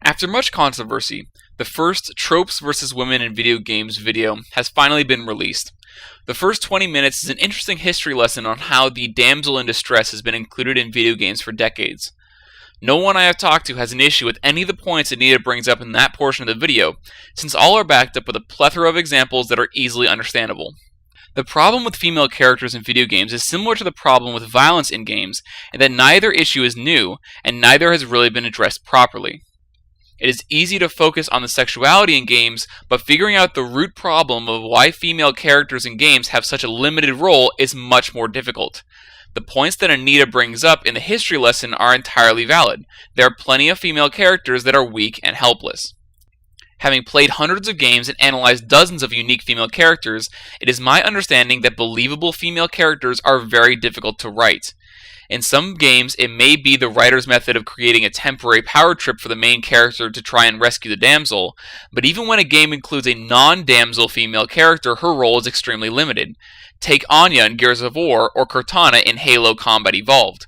After much controversy, the first Tropes vs. Women in Video Games video has finally been released. The first 20 minutes is an interesting history lesson on how the damsel in distress has been included in video games for decades. No one I have talked to has an issue with any of the points Anita brings up in that portion of the video, since all are backed up with a plethora of examples that are easily understandable. The problem with female characters in video games is similar to the problem with violence in games, in that neither issue is new, and neither has really been addressed properly. It is easy to focus on the sexuality in games, but figuring out the root problem of why female characters in games have such a limited role is much more difficult. The points that Anita brings up in the history lesson are entirely valid. There are plenty of female characters that are weak and helpless. Having played hundreds of games and analyzed dozens of unique female characters, it is my understanding that believable female characters are very difficult to write. In some games, it may be the writer's method of creating a temporary power trip for the main character to try and rescue the damsel, but even when a game includes a non-damsel female character, her role is extremely limited. Take Anya in Gears of War or Cortana in Halo Combat Evolved.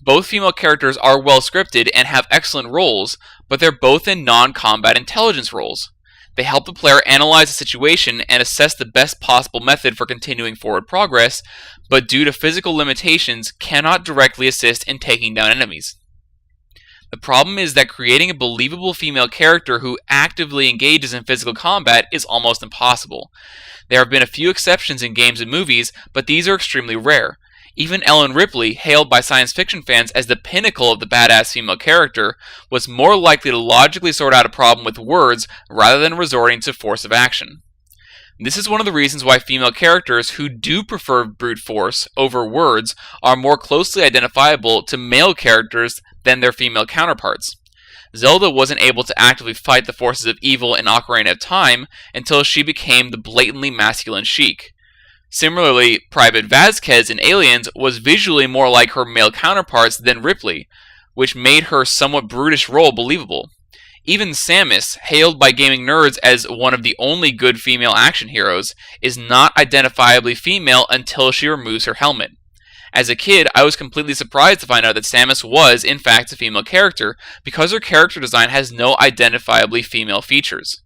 Both female characters are well scripted and have excellent roles, but they're both in non-combat intelligence roles. They help the player analyze the situation and assess the best possible method for continuing forward progress, but due to physical limitations, cannot directly assist in taking down enemies. The problem is that creating a believable female character who actively engages in physical combat is almost impossible. There have been a few exceptions in games and movies, but these are extremely rare. Even Ellen Ripley, hailed by science fiction fans as the pinnacle of the badass female character, was more likely to logically sort out a problem with words rather than resorting to force of action. This is one of the reasons why female characters who do prefer brute force over words are more closely identifiable to male characters than their female counterparts. Zelda wasn't able to actively fight the forces of evil in Ocarina of Time until she became the blatantly masculine Sheik. Similarly, Private Vasquez in Aliens was visually more like her male counterparts than Ripley, which made her somewhat brutish role believable. Even Samus, hailed by gaming nerds as one of the only good female action heroes, is not identifiably female until she removes her helmet. As a kid, I was completely surprised to find out that Samus was, in fact, a female character, because her character design has no identifiably female features.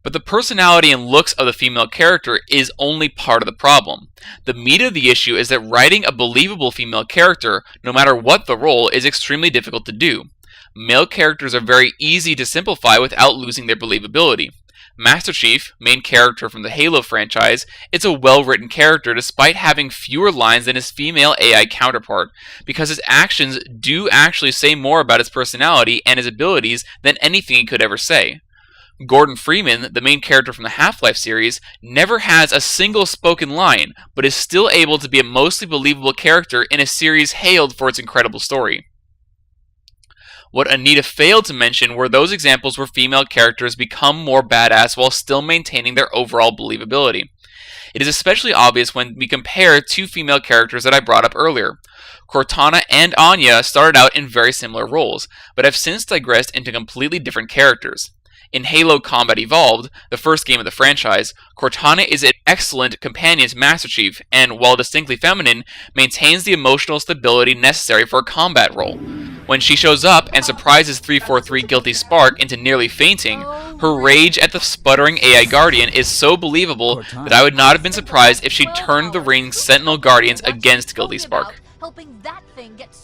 But the personality and looks of the female character is only part of the problem. The meat of the issue is that writing a believable female character, no matter what the role, is extremely difficult to do. Male characters are very easy to simplify without losing their believability. Master Chief, main character from the Halo franchise, is a well-written character despite having fewer lines than his female AI counterpart, because his actions do actually say more about his personality and his abilities than anything he could ever say. Gordon Freeman, the main character from the Half-Life series, never has a single spoken line, but is still able to be a mostly believable character in a series hailed for its incredible story. What Anita failed to mention were those examples where female characters become more badass while still maintaining their overall believability. It is especially obvious when we compare two female characters that I brought up earlier. Cortana and Anya started out in very similar roles, but have since digressed into completely different characters. In Halo Combat Evolved, the first game of the franchise, Cortana is an excellent companion to Master Chief, and while distinctly feminine, maintains the emotional stability necessary for a combat role. When she shows up and surprises 343 Guilty Spark into nearly fainting, her rage at the sputtering AI Guardian is so believable that I would not have been surprised if she turned the ringed Sentinel Guardians against Guilty Spark.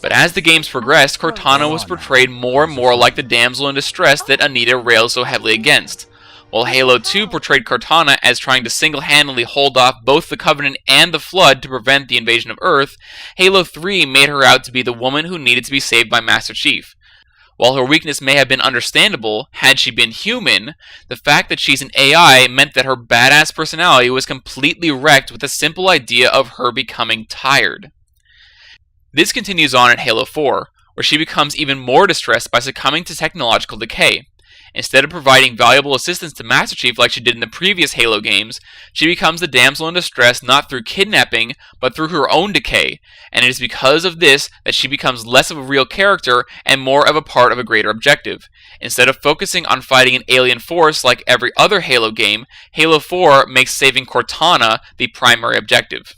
But as the games progressed, Cortana was portrayed more and more like the damsel in distress that Anita rails so heavily against. While Halo 2 portrayed Cortana as trying to single-handedly hold off both the Covenant and the Flood to prevent the invasion of Earth, Halo 3 made her out to be the woman who needed to be saved by Master Chief. While her weakness may have been understandable had she been human, the fact that she's an AI meant that her badass personality was completely wrecked with the simple idea of her becoming tired. This continues on in Halo 4, where she becomes even more distressed by succumbing to technological decay. Instead of providing valuable assistance to Master Chief like she did in the previous Halo games, she becomes the damsel in distress not through kidnapping, but through her own decay, and it is because of this that she becomes less of a real character and more of a part of a greater objective. Instead of focusing on fighting an alien force like every other Halo game, Halo 4 makes saving Cortana the primary objective.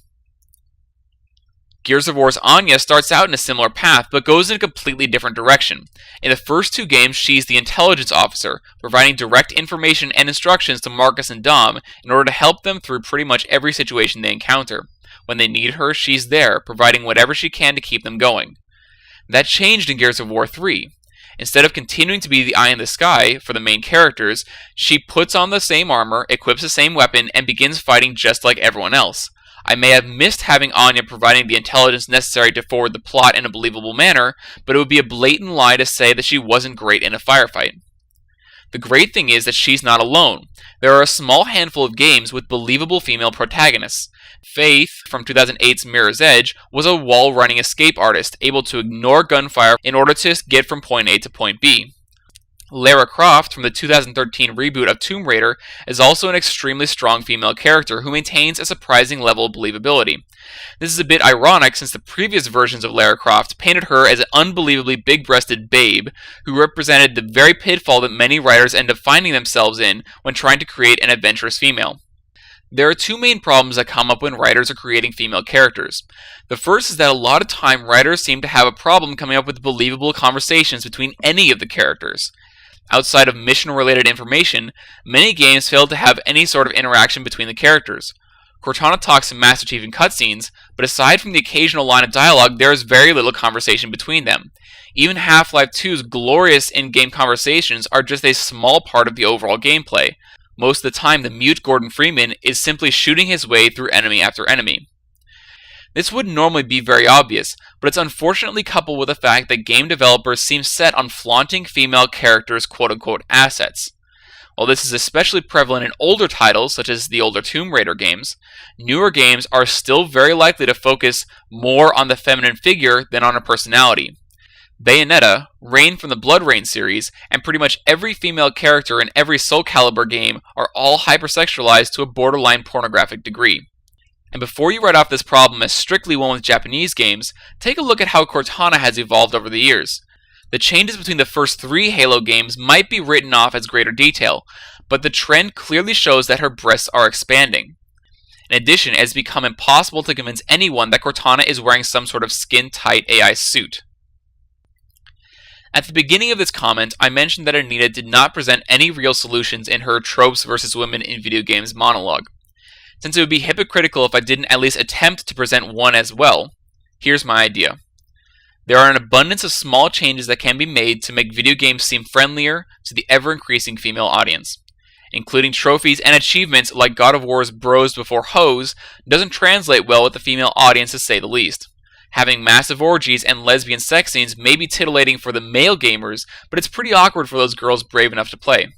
Gears of War's Anya starts out in a similar path, but goes in a completely different direction. In the first 2 games, she's the intelligence officer, providing direct information and instructions to Marcus and Dom in order to help them through pretty much every situation they encounter. When they need her, she's there, providing whatever she can to keep them going. That changed in Gears of War 3. Instead of continuing to be the eye in the sky for the main characters, she puts on the same armor, equips the same weapon, and begins fighting just like everyone else. I may have missed having Anya providing the intelligence necessary to forward the plot in a believable manner, but it would be a blatant lie to say that she wasn't great in a firefight. The great thing is that she's not alone. There are a small handful of games with believable female protagonists. Faith, from 2008's Mirror's Edge, was a wall-running escape artist, able to ignore gunfire in order to get from point A to point B. Lara Croft, from the 2013 reboot of Tomb Raider, is also an extremely strong female character who maintains a surprising level of believability. This is a bit ironic since the previous versions of Lara Croft painted her as an unbelievably big-breasted babe who represented the very pitfall that many writers end up finding themselves in when trying to create an adventurous female. There are 2 main problems that come up when writers are creating female characters. The first is that a lot of time writers seem to have a problem coming up with believable conversations between any of the characters. Outside of mission-related information, many games fail to have any sort of interaction between the characters. Cortana talks to Master Chief in cutscenes, but aside from the occasional line of dialogue, there is very little conversation between them. Even Half-Life 2's glorious in-game conversations are just a small part of the overall gameplay. Most of the time, the mute Gordon Freeman is simply shooting his way through enemy after enemy. This wouldn't normally be very obvious, but it's unfortunately coupled with the fact that game developers seem set on flaunting female characters' quote-unquote assets. While this is especially prevalent in older titles, such as the older Tomb Raider games, newer games are still very likely to focus more on the feminine figure than on her personality. Bayonetta, Rain from the Blood Rain series, and pretty much every female character in every Soul Calibur game are all hypersexualized to a borderline pornographic degree. And before you write off this problem as strictly one with Japanese games, take a look at how Cortana has evolved over the years. The changes between the first 3 Halo games might be written off as greater detail, but the trend clearly shows that her breasts are expanding. In addition, it has become impossible to convince anyone that Cortana is wearing some sort of skin-tight AI suit. At the beginning of this comment, I mentioned that Anita did not present any real solutions in her Tropes versus Women in Video Games monologue. Since it would be hypocritical if I didn't at least attempt to present one as well, here's my idea. There are an abundance of small changes that can be made to make video games seem friendlier to the ever-increasing female audience. Including trophies and achievements like God of War's Bros Before Hoes doesn't translate well with the female audience to say the least. Having massive orgies and lesbian sex scenes may be titillating for the male gamers, but it's pretty awkward for those girls brave enough to play.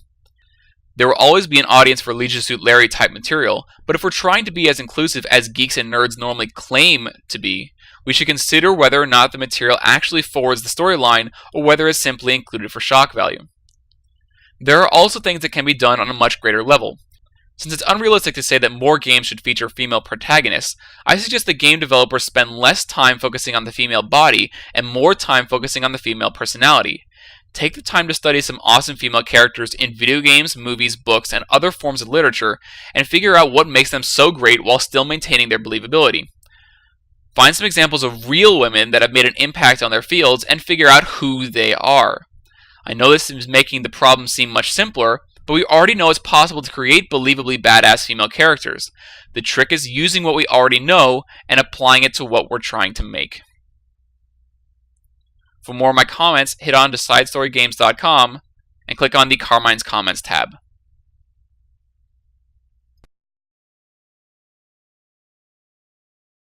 There will always be an audience for Leisure Suit Larry type material, but if we're trying to be as inclusive as geeks and nerds normally claim to be, we should consider whether or not the material actually forwards the storyline or whether it's simply included for shock value. There are also things that can be done on a much greater level. Since it's unrealistic to say that more games should feature female protagonists, I suggest that game developers spend less time focusing on the female body and more time focusing on the female personality. Take the time to study some awesome female characters in video games, movies, books, and other forms of literature, and figure out what makes them so great while still maintaining their believability. Find some examples of real women that have made an impact on their fields and figure out who they are. I know this is making the problem seem much simpler, but we already know it's possible to create believably badass female characters. The trick is using what we already know and applying it to what we're trying to make. For more of my comments, hit on to sidestorygames.com and click on the Carmine's Comments tab.